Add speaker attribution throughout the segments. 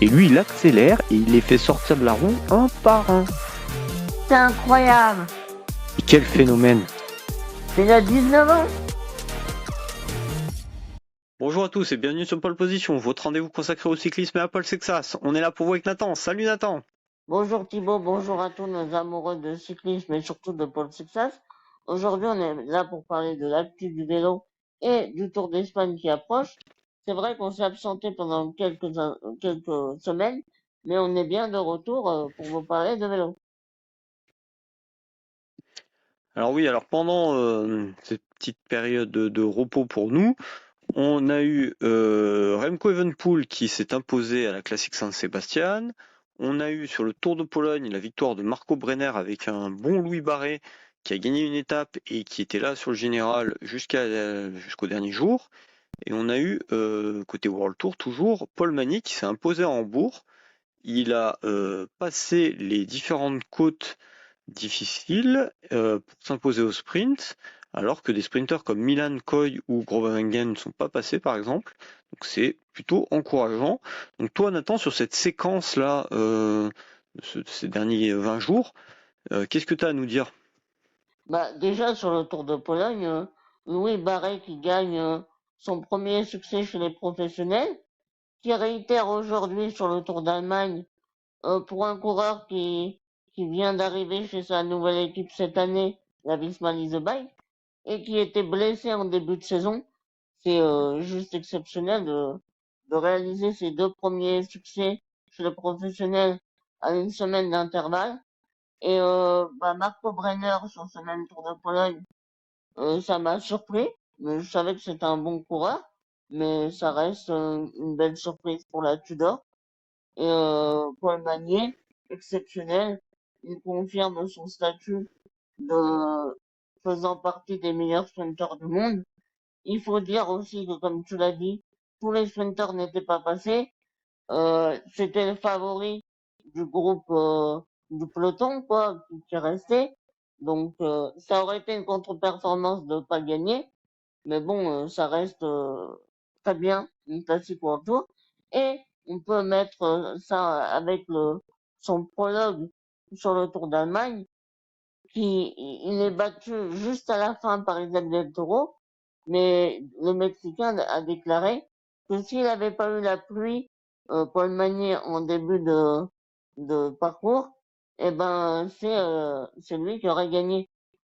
Speaker 1: Et lui, il accélère et il les fait sortir de la roue un par un.
Speaker 2: C'est incroyable.
Speaker 1: Et quel phénomène!
Speaker 2: Il a 19 ans.
Speaker 1: Bonjour à tous et bienvenue sur Pole Position, votre rendez-vous consacré au cyclisme et à Paul Sexas. On est là pour vous avec Nathan. Salut Nathan!
Speaker 2: Bonjour Thibaut, bonjour à tous nos amoureux de cyclisme et surtout de Paul Sexas. Aujourd'hui, on est là pour parler de l'actu du vélo et du Tour d'Espagne qui approche. C'est vrai qu'on s'est absenté pendant quelques semaines, mais on est bien de retour pour vous parler de vélo.
Speaker 1: Alors oui, alors pendant cette petite période de repos pour nous, on a eu Remco Evenepoel qui s'est imposé à la Classique Saint-Sébastien. On a eu sur le Tour de Pologne la victoire de Marco Brenner avec un bon Louis Barret qui a gagné une étape et qui était là sur le général jusqu'au dernier jour. Et on a eu côté World Tour toujours Paul Magny qui s'est imposé à Hambourg. Il a passé les différentes côtes difficiles pour s'imposer au sprint, alors que des sprinters comme Milan Koy ou Groenewegen ne sont pas passés par exemple. Donc c'est plutôt encourageant. Donc toi Nathan, sur cette séquence-là, ces derniers 20 jours, qu'est-ce que tu as à nous dire?
Speaker 2: Déjà sur le Tour de Pologne, Louis Barret qui gagne son premier succès chez les professionnels, qui réitère aujourd'hui sur le Tour d'Allemagne pour un coureur qui vient d'arriver chez sa nouvelle équipe cette année, la Visma Lease Bike, et qui était blessé en début de saison. C'est juste exceptionnel de réaliser ses deux premiers succès chez le professionnel à une semaine d'intervalle. Et Marco Brenner sur ce même Tour de Pologne, ça m'a surpris. Mais je savais que c'était un bon coureur, mais ça reste une belle surprise pour la Tudor. Et Paul Magnier, exceptionnel, il confirme son statut de faisant partie des meilleurs sprinteurs du monde. Il faut dire aussi que, comme tu l'as dit, tous les sprinteurs n'étaient pas passés. C'était le favori du groupe du peloton, quoi, qui restait. Donc ça aurait été une contre-performance de pas gagner, mais bon, ça reste très bien, une classique World Tour. Et on peut mettre ça avec son prologue sur le Tour d'Allemagne, il est battu juste à la fin par Isaac Del Toro, mais le Mexicain a déclaré que s'il n'avait pas eu la pluie, Paul Magnier en début de parcours, eh ben c'est lui qui aurait gagné.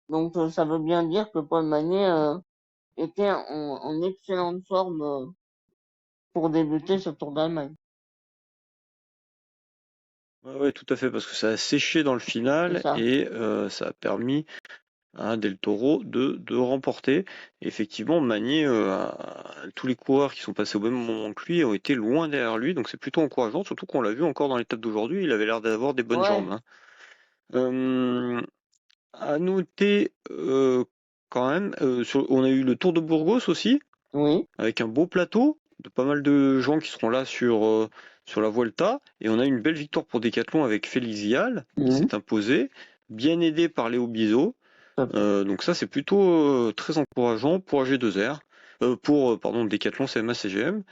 Speaker 2: Donc ça veut bien dire que Paul Magnier était en excellente forme pour débuter ce Tour d'Allemagne.
Speaker 1: Ouais, ouais, tout à fait, parce que ça a séché dans le
Speaker 2: C'est
Speaker 1: final
Speaker 2: ça.
Speaker 1: et ça a permis à Del Toro de remporter. Et effectivement, Magny, tous les coureurs qui sont passés au même moment que lui ont été loin derrière lui, donc c'est plutôt encourageant, surtout qu'on l'a vu encore dans l'étape d'aujourd'hui, il avait l'air d'avoir des bonnes
Speaker 2: Ouais.
Speaker 1: jambes, hein. À noter quand même, on a eu le Tour de Burgos aussi,
Speaker 2: Oui.
Speaker 1: avec un beau plateau, de pas mal de gens qui seront là sur la Vuelta, et on a eu une belle victoire pour Decathlon avec Félix Vial, qui
Speaker 2: Mhm.
Speaker 1: s'est imposé, bien aidé par Léo Bizot.
Speaker 2: Tout à fait.
Speaker 1: Donc ça c'est plutôt très encourageant pour AG2R, pardon Decathlon CMA CGM.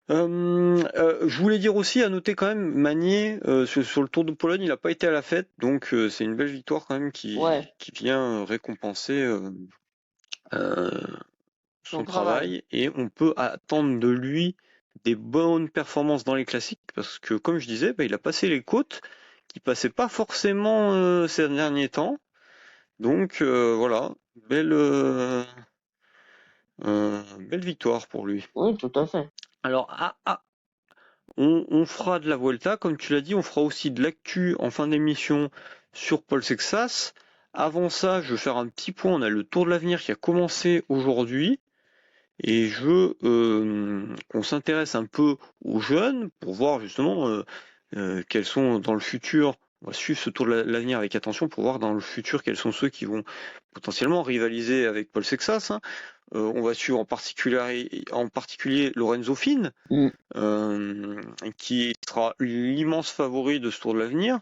Speaker 1: Je voulais dire aussi à noter quand même Magnier sur le Tour de Pologne, il n'a pas été à la fête, donc c'est une belle victoire quand même
Speaker 2: Ouais.
Speaker 1: qui vient récompenser euh,
Speaker 2: Son
Speaker 1: son
Speaker 2: travail.
Speaker 1: travail et on peut attendre de lui des bonnes performances dans les classiques parce que comme je disais, il a passé les côtes qui passaient pas forcément ces derniers temps. Donc voilà, belle victoire pour lui.
Speaker 2: Oui, tout à fait.
Speaker 1: Alors on fera de la Vuelta, comme tu l'as dit, on fera aussi de l'actu en fin d'émission sur Paul Sexas. Avant ça, je vais faire un petit point. On a le Tour de l'Avenir qui a commencé aujourd'hui. Et je veux qu'on s'intéresse un peu aux jeunes pour voir justement quels sont dans le futur. On va suivre ce Tour de l'Avenir avec attention pour voir dans le futur quels sont ceux qui vont potentiellement rivaliser avec Paul Sexas, hein. On va suivre en particulier Lorenzo Finn,
Speaker 2: Mm.
Speaker 1: qui sera l'immense favori de ce Tour de l'Avenir.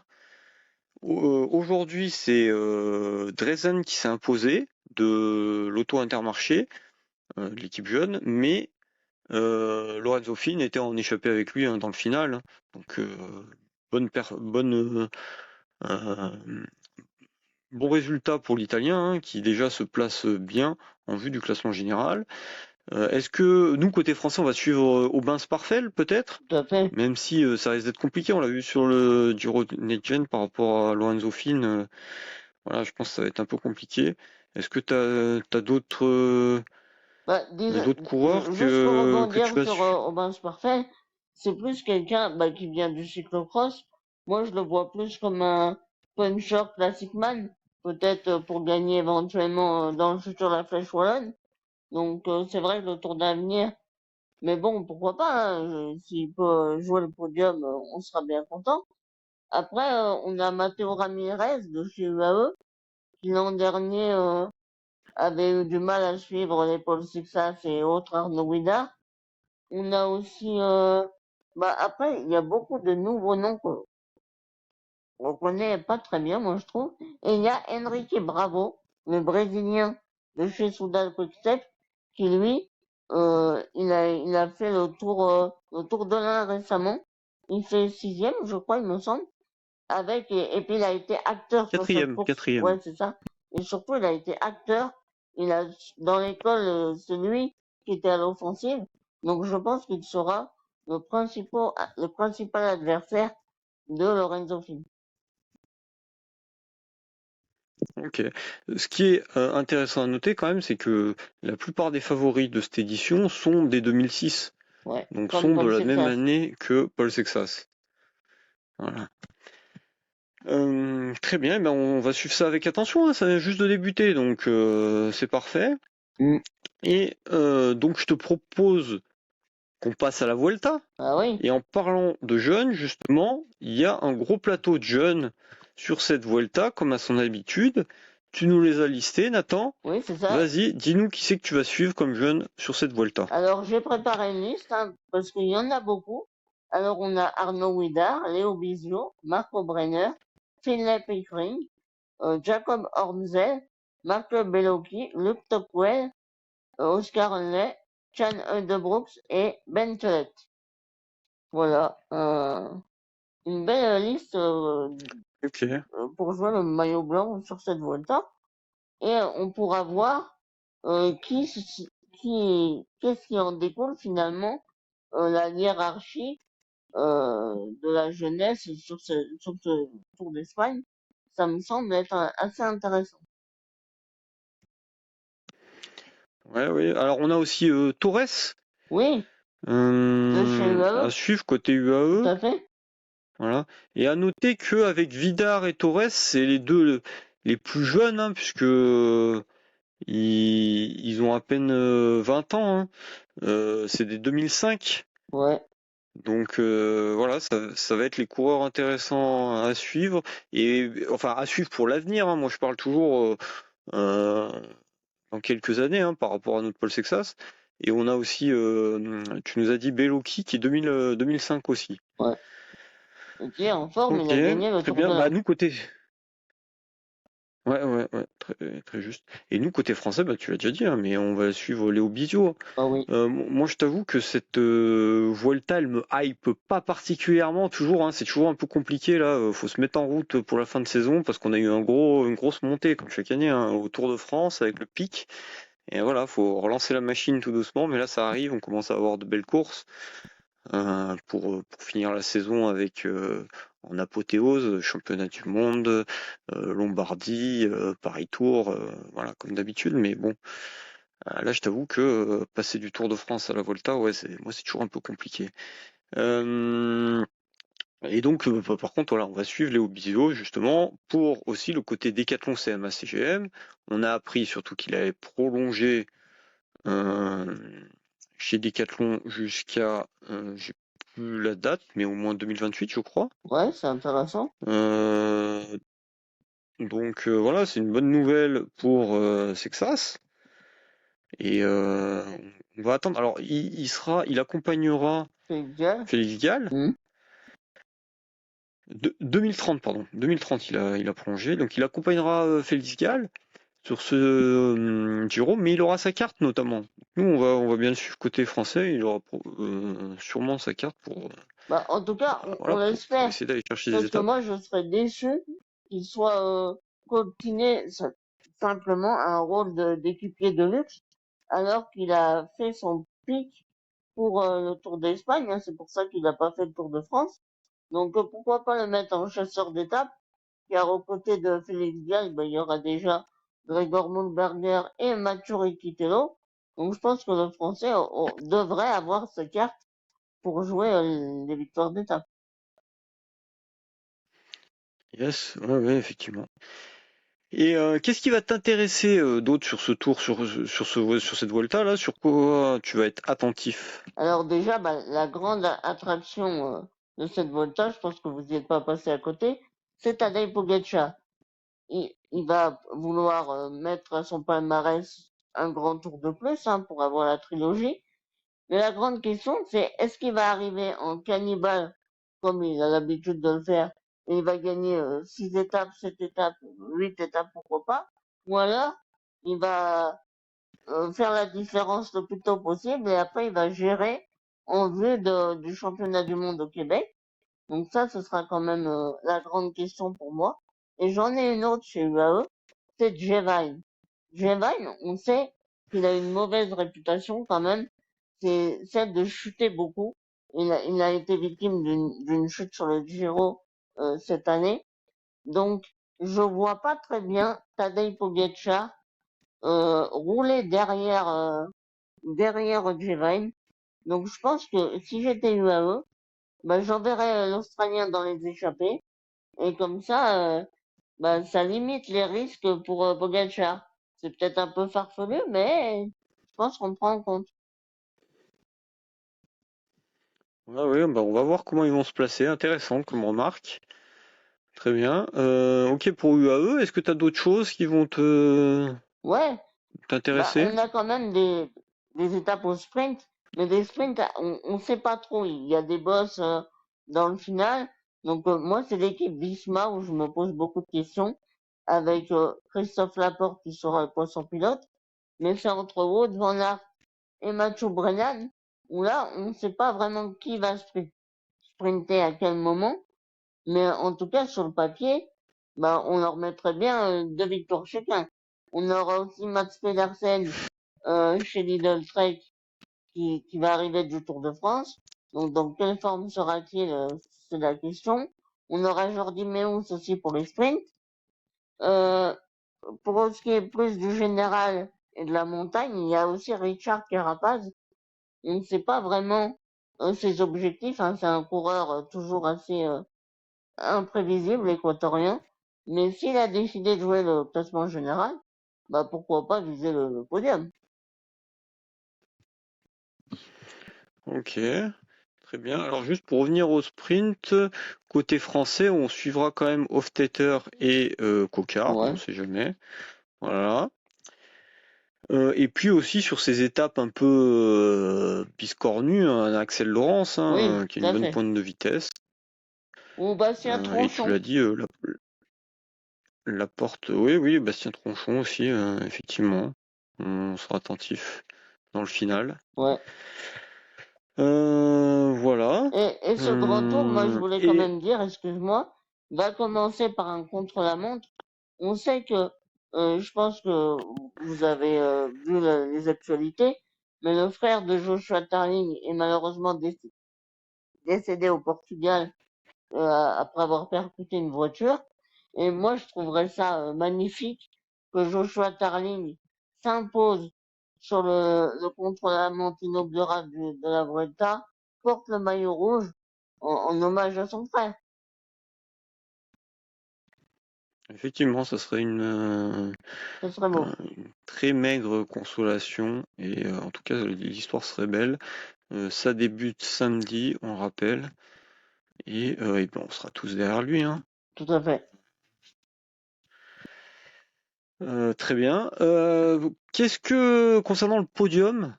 Speaker 1: Aujourd'hui, c'est Drezen qui s'est imposé de l'Auto Intermarché, de l'équipe jeune, mais Lorenzo Finn était en échappé avec lui dans le final. Donc bonne bon résultat pour l'Italien, qui déjà se place bien en vue du classement général. Est-ce que nous, côté français, on va suivre Aubin Sparfel, peut-être?
Speaker 2: Tout à fait.
Speaker 1: Même si ça risque d'être compliqué, on l'a vu sur le Giro Next par rapport à Lorenzo Finn. Voilà, je pense que ça va être un peu compliqué. Est-ce que t'as
Speaker 2: Bah,
Speaker 1: d'autres coureurs
Speaker 2: juste pour
Speaker 1: que tu
Speaker 2: rebondir
Speaker 1: vas
Speaker 2: sur
Speaker 1: suivre?
Speaker 2: Aubin Parfait, c'est plus quelqu'un qui vient du cyclocross. Moi, je le vois plus comme un puncher classic man, peut-être pour gagner éventuellement dans le futur la Flèche Wallonne. Donc, c'est vrai que le Tour d'avenir, mais bon, pourquoi pas, hein, s'il peut jouer le podium, on sera bien content. Après, on a Matteo Ramirez de chez UAE, qui l'an dernier avait eu du mal à suivre les Paul Sixas et autres Arnaud Ouida. On a aussi, après, il y a beaucoup de nouveaux noms qu'on connaît pas très bien, moi je trouve. Et il y a Enrique Bravo, le Brésilien de chez Soudal Quickstep, qui lui, il a fait le tour de l'Ain récemment. Il fait sixième, je crois, il me semble. Et puis il a été acteur sur cette
Speaker 1: Quatrième,
Speaker 2: course.
Speaker 1: quatrième.
Speaker 2: Ouais, c'est ça. Et surtout, il a été acteur. Dans l'école, c'est lui qui était à l'offensive. Donc, je pense qu'il sera le principal adversaire de Lorenzo Finn.
Speaker 1: Ok. Ce qui est intéressant à noter quand même, c'est que la plupart des favoris de cette édition sont des 2006.
Speaker 2: Ouais.
Speaker 1: Donc
Speaker 2: Comme
Speaker 1: sont de
Speaker 2: Paul
Speaker 1: la même
Speaker 2: Sexas.
Speaker 1: année que Paul Sexas. Voilà. Très bien, ben on va suivre ça avec attention, hein, ça vient juste de débuter, donc c'est parfait.
Speaker 2: Mm.
Speaker 1: Et donc je te propose qu'on passe à la Vuelta.
Speaker 2: Ah oui.
Speaker 1: Et en parlant de jeunes, justement, il y a un gros plateau de jeunes sur cette Vuelta, comme à son habitude. Tu nous les as listés, Nathan.
Speaker 2: Oui, c'est ça.
Speaker 1: Vas-y, dis-nous qui c'est que tu vas suivre comme jeune sur cette Vuelta.
Speaker 2: Alors, j'ai préparé une liste, hein, parce qu'il y en a beaucoup. Alors, on a Arnaud Widar, Léo Bizio, Marco Brenner, Philippe Pickering, Jacob Ormzel, Marco Bellocchi, Luc Tocqueville, Oscar Henley, Chan Brooks et Ben Tollett. Voilà, une belle liste
Speaker 1: Ok.
Speaker 2: pour jouer le maillot blanc sur cette Vuelta. Et on pourra voir qu'est-ce qui en découle finalement la hiérarchie de la jeunesse sur ce Tour d'Espagne. Ça me semble être assez intéressant.
Speaker 1: Ouais, oui. Alors on a aussi Torres
Speaker 2: Oui, de chez
Speaker 1: à
Speaker 2: UAE,
Speaker 1: suivre côté
Speaker 2: tout
Speaker 1: UAE.
Speaker 2: à fait.
Speaker 1: Voilà. Et à noter qu'avec Vidar et Torres, c'est les deux les plus jeunes, hein, puisque ils ont à peine 20 ans. Hein. C'est des 2005.
Speaker 2: Ouais.
Speaker 1: Donc voilà, ça va être les coureurs intéressants à suivre. Et enfin à suivre pour l'avenir. Hein. Moi je parle toujours euh, dans quelques années par rapport à notre Paul Sexas. Et on a aussi, tu nous as dit Bellocchi qui est 2005 aussi.
Speaker 2: Ouais. Et qui est en forme, il
Speaker 1: Ok,
Speaker 2: a gagné le
Speaker 1: très
Speaker 2: Tour de
Speaker 1: bien. Bah
Speaker 2: l'Ain.
Speaker 1: nous côté, ouais, très, très juste. Et nous côté français, bah tu l'as déjà dit, hein, mais on va suivre Léo Bizio.
Speaker 2: Ah oui.
Speaker 1: Moi je t'avoue que cette Vuelta, elle me hype pas particulièrement toujours. Hein, c'est toujours un peu compliqué là. Faut se mettre en route pour la fin de saison parce qu'on a eu une grosse montée comme chaque année au Tour de France avec le pic. Et voilà, faut relancer la machine tout doucement, mais là ça arrive, on commence à avoir de belles courses pour finir la saison avec en apothéose, championnat du monde, Lombardie, Paris-Tour, voilà comme d'habitude. Mais bon, là je t'avoue que passer du Tour de France à la Volta, ouais, c'est toujours un peu compliqué. Euh, et donc, par contre, voilà, on va suivre Léo Bizot justement pour aussi le côté décathlon CMA-CGM. On a appris surtout qu'il avait prolongé chez Decathlon jusqu'à, j'ai plus la date, mais au moins 2028, je crois.
Speaker 2: Ouais, c'est intéressant.
Speaker 1: Euh, donc voilà, c'est une bonne nouvelle pour Sexas. Et on va attendre. Alors, il accompagnera
Speaker 2: C'est idéal.
Speaker 1: Félix Gall.
Speaker 2: Hmm.
Speaker 1: 2030, pardon. 2030, il a prolongé. Donc, il accompagnera Félix Gall sur ce Giro, mais il aura sa carte notamment. Nous, on va bien le suivre côté français. Il aura sûrement sa carte pour,
Speaker 2: Bah, en tout cas, on
Speaker 1: voilà, pour
Speaker 2: l'espère.
Speaker 1: essayer d'aller chercher des
Speaker 2: Parce que
Speaker 1: étapes.
Speaker 2: moi, je serais déçu qu'il soit continué simplement un rôle d'équipier de luxe, alors qu'il a fait son pic pour le Tour d'Espagne. Hein. C'est pour ça qu'il n'a pas fait le Tour de France. Donc pourquoi pas le mettre en chasseur d'étape, car aux côtés de Félix Gall, ben, il y aura déjà Gregor Mundberger et Mathieu Riquitello. Donc je pense que le Français devrait avoir sa carte pour jouer les victoires d'étape.
Speaker 1: Yes, ouais, ouais, effectivement. Et qu'est-ce qui va t'intéresser d'autre sur ce tour, sur cette Volta là? Sur quoi tu vas être attentif?
Speaker 2: Alors déjà, bah, la grande attraction de cette Volta, je pense que vous n'y êtes pas passé à côté, c'est Tadej Pogacar. Il va vouloir mettre à son palmarès un grand tour de plus hein, pour avoir la trilogie. Mais la grande question, c'est est-ce qu'il va arriver en cannibale comme il a l'habitude de le faire et il va gagner 6 étapes, 7 étapes, 8 étapes, pourquoi pas, ou alors il va faire la différence le plus tôt possible et après il va gérer en vue du championnat du monde au Québec. Donc ça, ce sera quand même la grande question pour moi. Et j'en ai une autre chez UAE, c'est Jevine. Jevine, on sait qu'il a une mauvaise réputation quand même, c'est celle de chuter beaucoup. Il a été victime d'une chute sur le Giro cette année. Donc, je vois pas très bien Tadej Pogacar rouler derrière Jevine. Donc, je pense que si j'étais UAE, bah, j'enverrais l'Australien dans les échappées. Et comme ça, bah, ça limite les risques pour Pogacar. C'est peut-être un peu farfelu, mais je pense qu'on prend en compte.
Speaker 1: Ouais, ouais, bah on va voir comment ils vont se placer. Intéressant comme remarque. Très bien. Ok pour UAE, est-ce que tu as d'autres choses qui vont te
Speaker 2: Ouais, bah,
Speaker 1: t'intéresser?
Speaker 2: on a quand même des étapes au sprint, mais des sprints, on sait pas trop. Il y a des boss dans le final. Donc moi, c'est l'équipe Visma où je me pose beaucoup de questions avec Christophe Laporte qui sera le poisson pilote. Mais c'est entre Wout van Aert et Mathieu Brennan où là, on ne sait pas vraiment qui va sprinter à quel moment. Mais en tout cas, sur le papier, bah, on leur mettrait bien 2 victoires chacun. On aura aussi Mats Pedersen chez Lidl Trek qui va arriver du Tour de France. Donc, dans quelle forme sera-t-il c'est la question. On aura Jordi Meus aussi pour les sprints. Euh, pour ce qui est plus du général et de la montagne, il y a aussi Richard Carapaz. On ne sait pas vraiment ses objectifs. Hein. C'est un coureur toujours assez imprévisible, équatorien. Mais s'il a décidé de jouer le classement général, bah pourquoi pas viser le podium.
Speaker 1: Ok, très bien. Alors juste pour revenir au sprint, côté français, on suivra quand même Hofstetter et Coquard, on
Speaker 2: Ouais,
Speaker 1: sait jamais. Voilà. Et puis aussi sur ces étapes un peu biscornues, un Axel Laurence
Speaker 2: oui,
Speaker 1: qui a
Speaker 2: tout
Speaker 1: une
Speaker 2: à
Speaker 1: bonne
Speaker 2: fait.
Speaker 1: pointe de vitesse.
Speaker 2: Ou Bastien
Speaker 1: Et tu
Speaker 2: Tronchon.
Speaker 1: l'as dit, la porte, oui, oui, Bastien Tronchon aussi, effectivement. On sera attentif dans le final.
Speaker 2: Ouais.
Speaker 1: Voilà.
Speaker 2: Et ce grand tour, moi je voulais quand
Speaker 1: Et
Speaker 2: même dire, excuse-moi, va commencer par un contre-la-montre. On sait que, je pense que vous avez vu les actualités, mais le frère de Joshua Tarling est malheureusement décédé au Portugal après avoir percuté une voiture. Et moi, je trouverais ça magnifique que Joshua Tarling s'impose sur le contre-la-montre inaugural de la Vuelta, porte le maillot rouge en hommage à son frère.
Speaker 1: effectivement, ça serait
Speaker 2: Ce serait beau,
Speaker 1: une très maigre consolation. Et en tout cas, l'histoire serait belle. Ça débute samedi, on rappelle. Et ben, on sera tous derrière lui, hein.
Speaker 2: tout à fait.
Speaker 1: Très bien. Concernant le podium,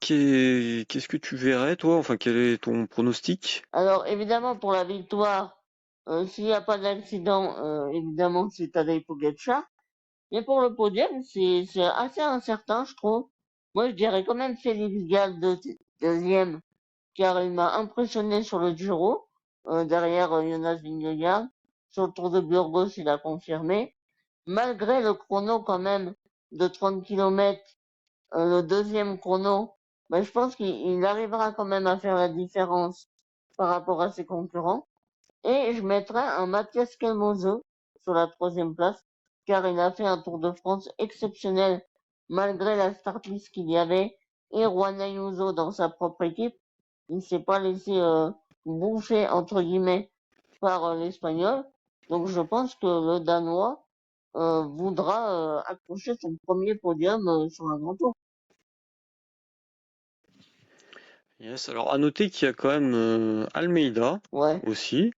Speaker 1: qu'est-ce que tu verrais, toi? Enfin, quel est ton pronostic?
Speaker 2: Alors, évidemment, pour la victoire, s'il n'y a pas d'accident, évidemment, c'est Tadej Pogacar. Mais pour le podium, c'est assez incertain, je trouve. Moi, je dirais quand même Félix Gall deuxième, car il m'a impressionné sur le Giro, derrière Jonas Vingegaard. Sur le Tour de Burgos, il a confirmé. Malgré le chrono quand même de 30 kilomètres, le deuxième chrono, ben, je pense qu'il arrivera quand même à faire la différence par rapport à ses concurrents. Et je mettrai un Mathias Kelmozo sur la troisième place, car il a fait un Tour de France exceptionnel malgré la start list qu'il y avait et Juan Ayuso dans sa propre équipe. Il ne s'est pas laissé bouffer entre guillemets par l'Espagnol. Donc je pense que le Danois voudra accrocher son premier podium sur un grand tour.
Speaker 1: Yes, alors à noter qu'il y a quand même Almeida
Speaker 2: Ouais,
Speaker 1: aussi.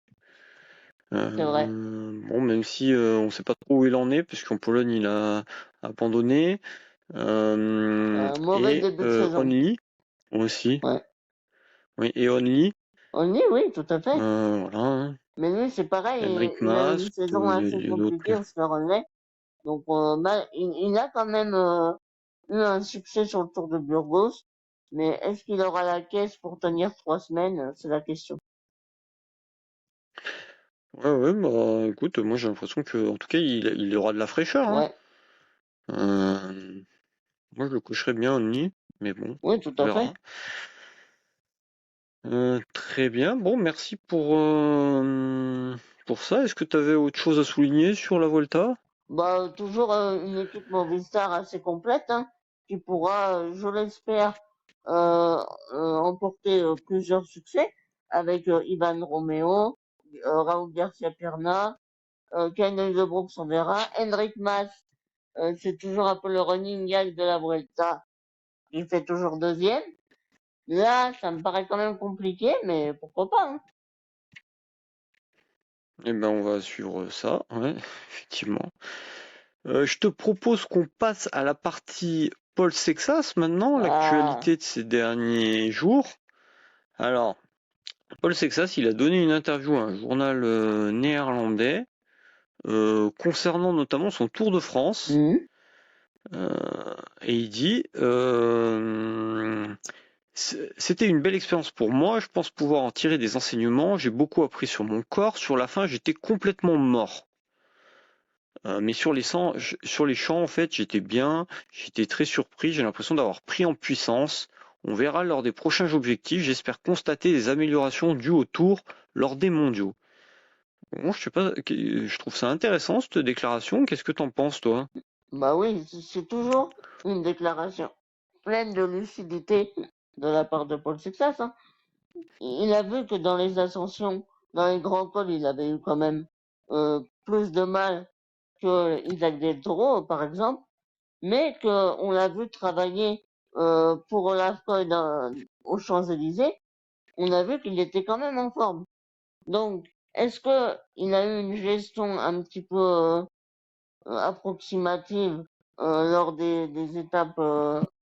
Speaker 2: c'est vrai.
Speaker 1: Bon, même si on sait pas trop où il en est, puisqu'en Pologne il a abandonné.
Speaker 2: Mauvais
Speaker 1: Et
Speaker 2: début de saison.
Speaker 1: Only aussi.
Speaker 2: Ouais.
Speaker 1: Oui, et Only.
Speaker 2: On y est, oui, tout à fait.
Speaker 1: Voilà, hein.
Speaker 2: Mais lui, c'est pareil,
Speaker 1: Henrik
Speaker 2: il a eu
Speaker 1: Mas,
Speaker 2: une saison assez
Speaker 1: il y a d'autres.
Speaker 2: compliquée au Slowronet. Donc, il a quand même eu un succès sur le Tour de Burgos. Mais est-ce qu'il aura la caisse pour tenir 3 semaines? C'est la question.
Speaker 1: Ouais, ouais, bah écoute, moi j'ai l'impression que, en tout cas, il aura de la fraîcheur, hein.
Speaker 2: Ouais,
Speaker 1: Euh, Moi je le cocherais bien Only, mais bon,
Speaker 2: oui, tout
Speaker 1: on
Speaker 2: à fait.
Speaker 1: verra. Très bien, bon, merci pour ça. Est-ce que tu avais autre chose à souligner sur la Volta?
Speaker 2: Bah, toujours une équipe Movistar assez complète, hein, qui pourra, je l'espère, emporter plusieurs succès avec Ivan Romeo, Raúl Garcia Perna, Kyle de Brooks, on verra. Henrik Mas, c'est toujours un peu le running gag de la Vuelta. Il fait toujours deuxième. Là, ça me paraît quand même compliqué, mais pourquoi pas, hein.
Speaker 1: Eh ben, on va suivre ça, ouais, effectivement. Je te propose qu'on passe à la partie Paul Sexas maintenant,
Speaker 2: Ah,
Speaker 1: l'actualité de ces derniers jours. Alors, Paul Sexas, il a donné une interview à un journal néerlandais concernant notamment son Tour de France.
Speaker 2: mhm.
Speaker 1: Et il dit c'était une belle expérience pour moi, je pense pouvoir en tirer des enseignements, j'ai beaucoup appris sur mon corps, sur la fin j'étais complètement mort. Mais sur les champs, en fait, j'étais bien, j'étais très surpris, j'ai l'impression d'avoir pris en puissance. On verra lors des prochains objectifs, j'espère constater des améliorations dues au tour lors des mondiaux. Bon, je sais pas, je trouve ça intéressant cette déclaration, qu'est-ce que t'en penses toi?
Speaker 2: Bah oui, c'est toujours une déclaration pleine de lucidité de la part de Paul Sexas, hein. Il a vu que dans les ascensions, dans les grands cols, il avait eu quand même plus de mal que Isaac Del Toro, par exemple, mais qu'on l'a vu travailler pour l'AFCON aux Champs-Élysées, on a vu qu'il était quand même en forme. Donc, est-ce que il a eu une gestion un petit peu approximative lors des étapes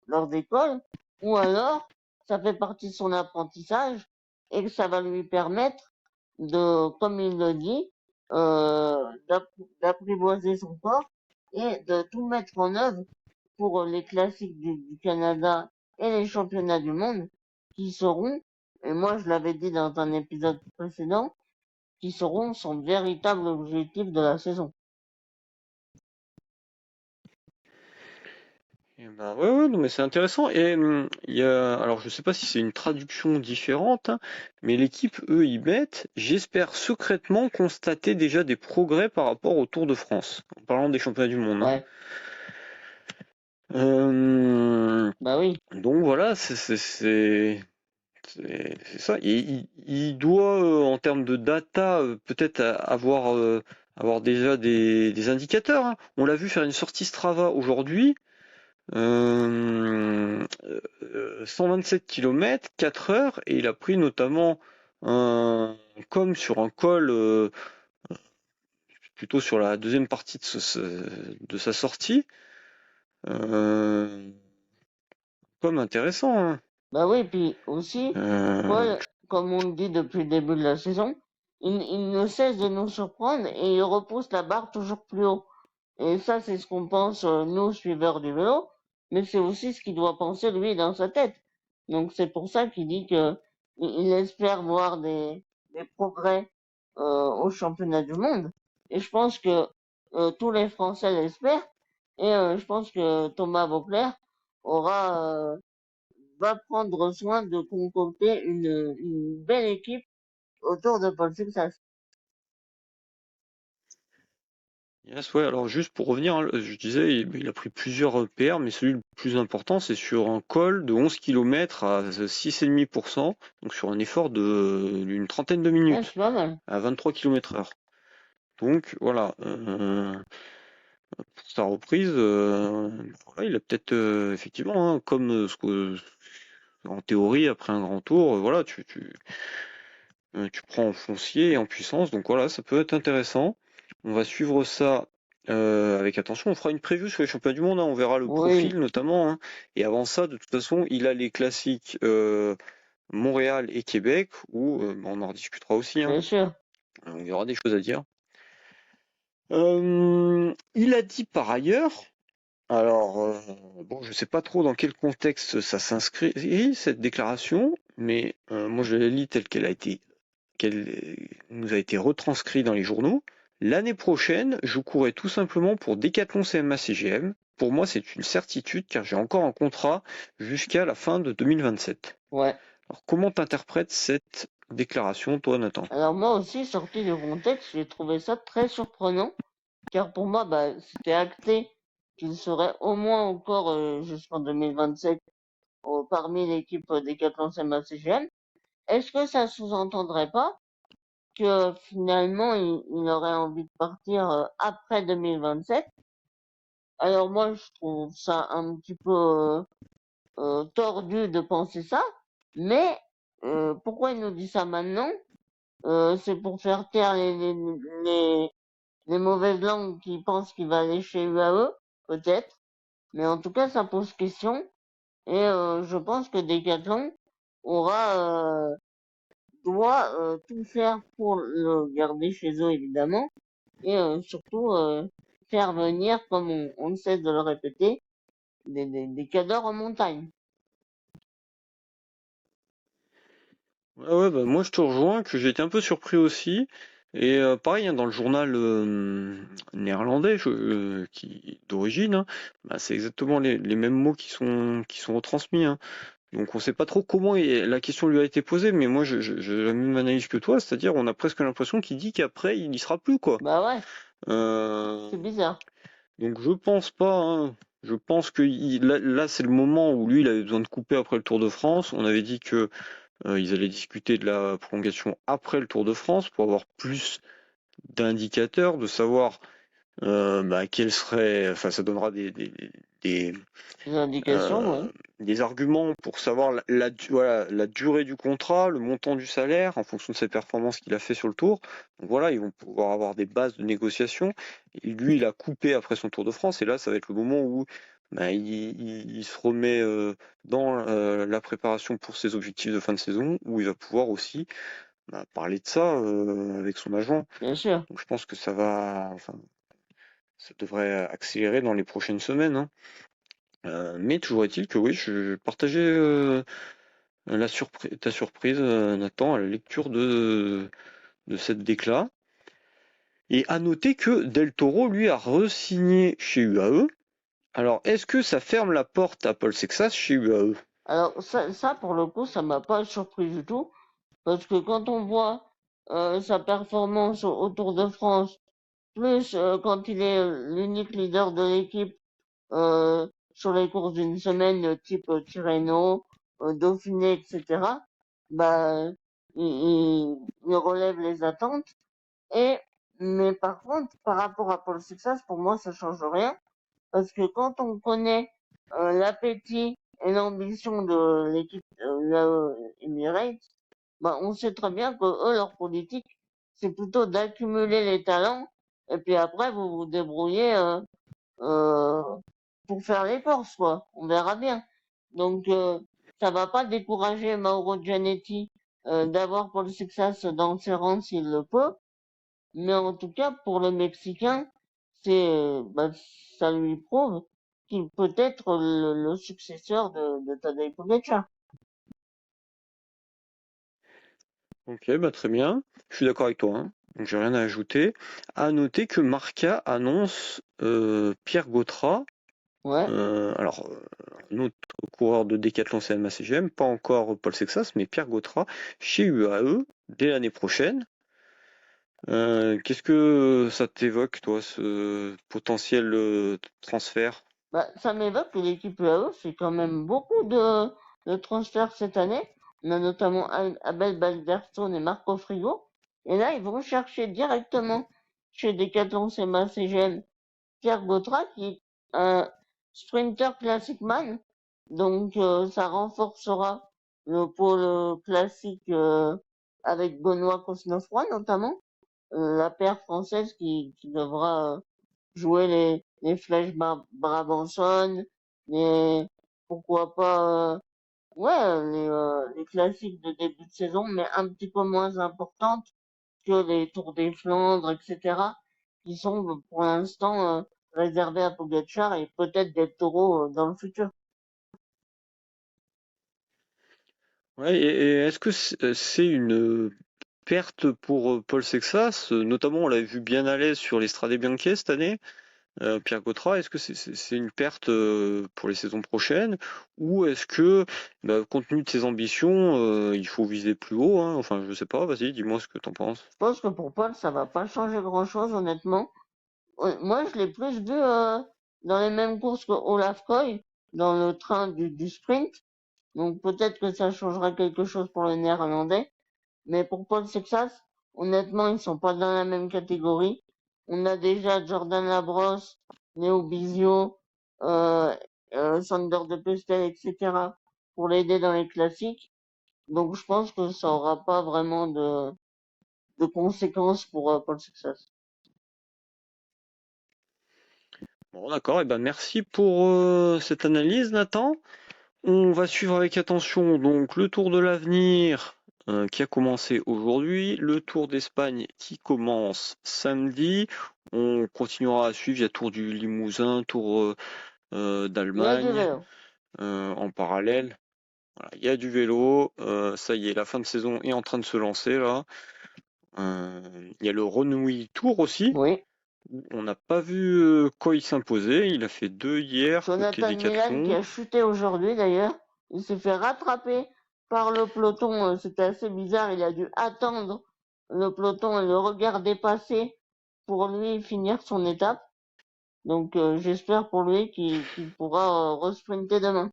Speaker 2: lors des cols, ou alors ça fait partie de son apprentissage et que ça va lui permettre de, comme il le dit, d'apprivoiser son corps et de tout mettre en œuvre pour les classiques du Canada et les championnats du monde qui seront, et moi je l'avais dit dans un épisode précédent, qui seront son véritable objectif de la saison.
Speaker 1: Eh ben, ouais, ouais, non, mais c'est intéressant. Et il y a, alors je sais pas si c'est une traduction différente, hein, mais l'équipe, eux, ils mettent, j'espère secrètement constater déjà des progrès par rapport au Tour de France, en parlant des championnats du monde, hein.
Speaker 2: Ouais,
Speaker 1: Euh,
Speaker 2: bah oui.
Speaker 1: donc voilà, c'est ça. Et il doit, en termes de data, peut-être avoir déjà des indicateurs, hein. On l'a vu faire une sortie Strava aujourd'hui. 127 km, 4 heures, et il a pris notamment comme sur un col, plutôt sur la deuxième partie de sa sortie, euh, comme intéressant, hein.
Speaker 2: Bah oui, puis aussi,
Speaker 1: Euh,
Speaker 2: Paul, comme on le dit depuis le début de la saison, il ne cesse de nous surprendre et il repousse la barre toujours plus haut. Et ça, c'est ce qu'on pense, nous, suiveurs du vélo, mais c'est aussi ce qu'il doit penser, lui, dans sa tête. Donc, c'est pour ça qu'il dit que il espère voir des progrès au championnat du monde. Et je pense que tous les Français l'espèrent. Et je pense que Thomas Voeckler aura va prendre soin de concocter une belle équipe autour de Paul Succas.
Speaker 1: Yes, ouais, alors juste pour revenir, hein, je disais, il a pris plusieurs PR, mais celui le plus important, c'est sur un col de 11 km à 6,5%, donc sur un effort d'une trentaine de
Speaker 2: Ouais,
Speaker 1: minutes,
Speaker 2: c'est pas mal.
Speaker 1: à 23 km/h. Donc voilà, pour sa reprise, voilà, il a peut-être effectivement, hein, comme en théorie, après un grand tour, voilà, tu prends en foncier et en puissance, donc voilà, ça peut être intéressant. On va suivre ça avec attention. On fera une preview sur les championnats du monde, hein, on verra le
Speaker 2: Oui,
Speaker 1: profil notamment, hein. Et avant ça, de toute façon, il a les classiques Montréal et Québec, où on en rediscutera aussi, hein.
Speaker 2: bien sûr.
Speaker 1: Il y aura des choses à dire. Il a dit par ailleurs, alors bon, je sais pas trop dans quel contexte ça s'inscrit cette déclaration, mais moi je la lis telle qu'elle nous a été retranscrite dans les journaux. L'année prochaine, je courrai tout simplement pour Decathlon CMA CGM. Pour moi, c'est une certitude car j'ai encore un contrat jusqu'à la fin de 2027.
Speaker 2: Ouais.
Speaker 1: Alors, comment t'interprètes cette déclaration, toi, Nathan?
Speaker 2: Alors moi aussi, sorti du contexte, j'ai trouvé ça très surprenant, car pour moi, bah, c'était acté qu'il serait au moins encore jusqu'en 2027 parmi l'équipe des 4 CGM. Est-ce que ça sous-entendrait pas que finalement il aurait envie de partir après 2027? Alors moi, je trouve ça un petit peu tordu de penser ça, mais pourquoi il nous dit ça maintenant? C'est pour faire taire les, les mauvaises langues qui pensent qu'il va aller chez UAE, peut-être. Mais en tout cas, ça pose question. Et je pense que Decathlon aura doit tout faire pour le garder chez eux, évidemment. Et surtout faire venir, comme on ne cesse de le répéter, des cadors en montagne.
Speaker 1: Ouais, ouais, bah, moi je te rejoins, que j'ai été un peu surpris aussi. Et pareil, hein, dans le journal néerlandais d'origine, hein, bah, c'est exactement les mêmes mots qui sont retransmis, hein. Donc on sait pas trop comment la question lui a été posée, mais moi j'ai la même analyse que toi, c'est-à-dire on a presque l'impression qu'il dit qu'après il y sera plus, quoi.
Speaker 2: Bah ouais,
Speaker 1: Euh,
Speaker 2: c'est bizarre.
Speaker 1: donc je pense pas, hein. Je pense que là, c'est le moment où lui il avait besoin de couper après le Tour de France. On avait dit que ils allaient discuter de la prolongation après le Tour de France pour avoir plus d'indicateurs, de savoir quel serait, enfin ça donnera des,
Speaker 2: Des indications,
Speaker 1: euh,
Speaker 2: oui.
Speaker 1: des arguments pour savoir voilà, la durée du contrat, le montant du salaire en fonction de ses performances qu'il a fait sur le Tour. Donc voilà, ils vont pouvoir avoir des bases de négociation. Et lui, il a coupé après son Tour de France et là, ça va être le moment où il se remet dans la préparation pour ses objectifs de fin de saison, où il va pouvoir aussi parler de ça avec son agent.
Speaker 2: Bien sûr.
Speaker 1: Donc je pense que enfin, ça devrait accélérer dans les prochaines semaines, hein. Mais toujours est-il que oui, je partageais ta surprise, Nathan, à la lecture de cette décla. Et à noter que Del Toro, lui, a re-signé chez UAE. Alors, est-ce que ça ferme la porte à Paul Sexas chez UAE?
Speaker 2: Alors ça pour le coup, ça m'a pas surpris du tout, parce que quand on voit sa performance au Tour de France, plus quand il est l'unique leader de l'équipe sur les courses d'une semaine type Tirreno, Dauphiné, etc., bah, il relève les attentes. Et, mais par contre, par rapport à Paul Success, pour moi, ça change rien. Parce que quand on connaît l'appétit et l'ambition de l'équipe Emirates, bah, on sait très bien que eux, leur politique, c'est plutôt d'accumuler les talents. Et puis après, vous vous débrouillez euh, pour faire les forces, quoi. On verra bien. Donc, ça va pas décourager Mauro Gianetti d'avoir Paul Success dans ses rangs s'il le peut. Mais en tout cas, pour le Mexicain, bah, ça lui prouve qu'il peut être le successeur de Tadej Pogacar.
Speaker 1: Ok, bah très bien. Je suis d'accord avec toi, hein. Donc j'ai rien à ajouter. À noter que Marca annonce Pierre Gautrat,
Speaker 2: Ouais.
Speaker 1: un autre coureur de décathlon CMA-CGM, pas encore Paul Sexas, mais Pierre Gautrat chez UAE dès l'année prochaine. Qu'est-ce que ça t'évoque, toi, ce potentiel transfert?
Speaker 2: Bah, ça m'évoque que l'équipe UAE fait quand même beaucoup de transferts cette année. On a notamment Abel Balderstone et Marco Frigo. Et là, ils vont chercher directement chez Decathlon CMA CGM Pierre Gautrat, qui est un sprinter classic man. Donc, ça renforcera le pôle classique avec Benoît Cosnefroy notamment, la paire française qui devra jouer les flèches Brabanson, les, pourquoi pas, ouais, les classiques de début de saison, mais un petit peu moins importantes que les Tours des Flandres, etc., qui sont pour l'instant réservés à Pogacar et peut-être des taureaux dans le futur.
Speaker 1: Ouais, et est-ce que c'est une perte pour Paul Sexas? Notamment, on l'a vu bien à l'aise sur les Strade Bianche cette année. Pierre Gautrat, est-ce que c'est une perte pour les saisons prochaines? Ou est-ce que, bah, compte tenu de ses ambitions, il faut viser plus haut, hein? Enfin, je sais pas, vas-y, dis-moi ce que t'en penses.
Speaker 2: Je pense que pour Paul, ça va pas changer grand-chose, honnêtement. Ouais, moi, je l'ai plus vu dans les mêmes courses que Olaf Koy, dans le train du sprint. Donc peut-être que ça changera quelque chose pour le néerlandais. Mais pour Paul Sexas, honnêtement, ils sont pas dans la même catégorie. On a déjà Jordan Labrosse, Léo Bizio, euh, Sander de Pestel, etc. pour l'aider dans les classiques. Donc je pense que ça aura pas vraiment de conséquences pour Paul Sexas.
Speaker 1: Bon, d'accord, et ben merci pour cette analyse, Nathan. On va suivre avec attention donc le Tour de l'Avenir qui a commencé aujourd'hui, le Tour d'Espagne qui commence samedi. On continuera à suivre, il y a Tour du Limousin, Tour
Speaker 2: Il y a du
Speaker 1: d'Allemagne
Speaker 2: vélo.
Speaker 1: en parallèle. Voilà, il y a du vélo, ça y est, la fin de saison est en train de se lancer là. Il y a le Renouille Tour aussi.
Speaker 2: Oui.
Speaker 1: Où on n'a pas vu Coy s'imposer, il a fait deux hier côté
Speaker 2: Jonathan Milan qui
Speaker 1: Décathlon.
Speaker 2: a chuté aujourd'hui d'ailleurs. Il s'est fait rattraper par le peloton. C'était assez bizarre. Il a dû attendre le peloton et le regarder passer pour lui finir son étape. Donc j'espère pour lui qu'il pourra resprinter demain.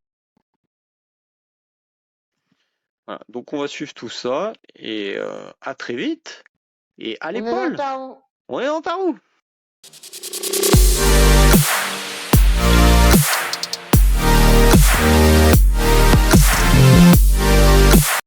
Speaker 1: Voilà, donc on va suivre tout ça et à très vite. Et allez
Speaker 2: On est dans le
Speaker 1: Paul,
Speaker 2: Tarot.
Speaker 1: on est en Tarou.